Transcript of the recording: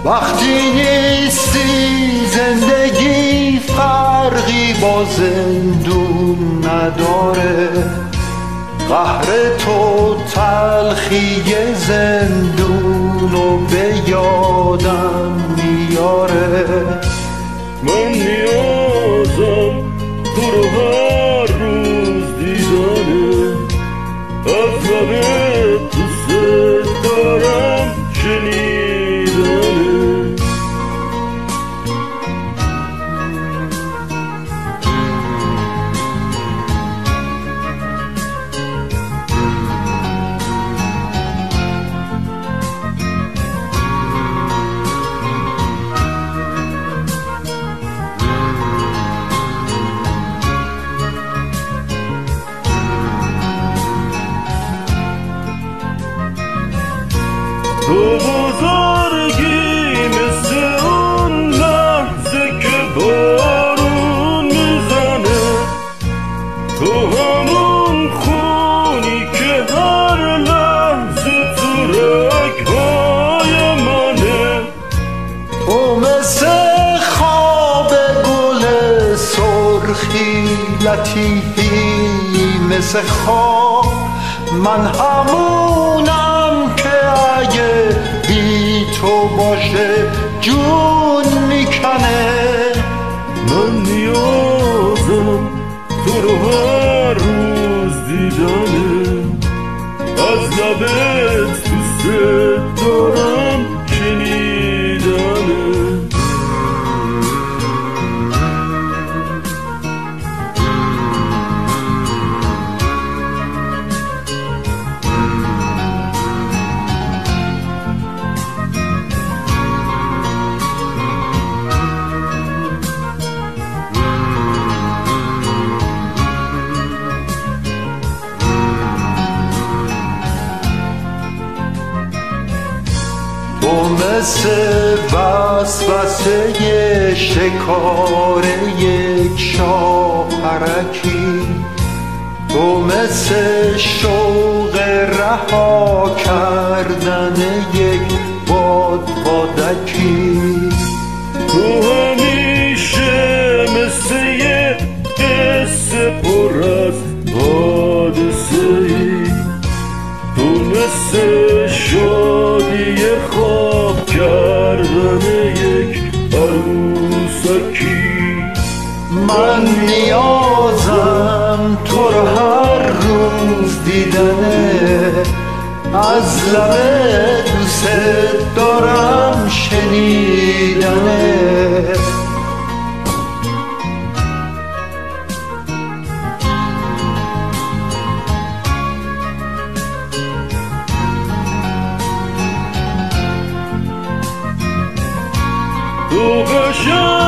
وقتی نیستی زندگی فرقی با زندون نداره، قهر تو تلخی زندونو به یادم میاره. من نیازم تو رو هر روز دیدنه، از لبت دوست دارم شنیدنه. تو بزرگی مثل اون لحظه که بارون میزنه، تو همون خونی که هر لحظه تو رگهای منه. تو مثل خواب گل سرخی لطیفی، مثل خواب من همونم که اگه بی تو باشه جون میکنه. من نیازم تو رو هر روز دیدنه، از لبت دوست دارم شنیدنه. تو مثل وسوسه شکار یک شاهرکی، تو مثل شوق رها کردن یک بادکی. تو همیشه مثل یه قصه پر از حادثه‌ای، تو مثل شادی خواب کردن یک عروسکی. من نیازم تو رو هر روز دیدنه، از لب دوست دارم شنیدنه. تو قشنگ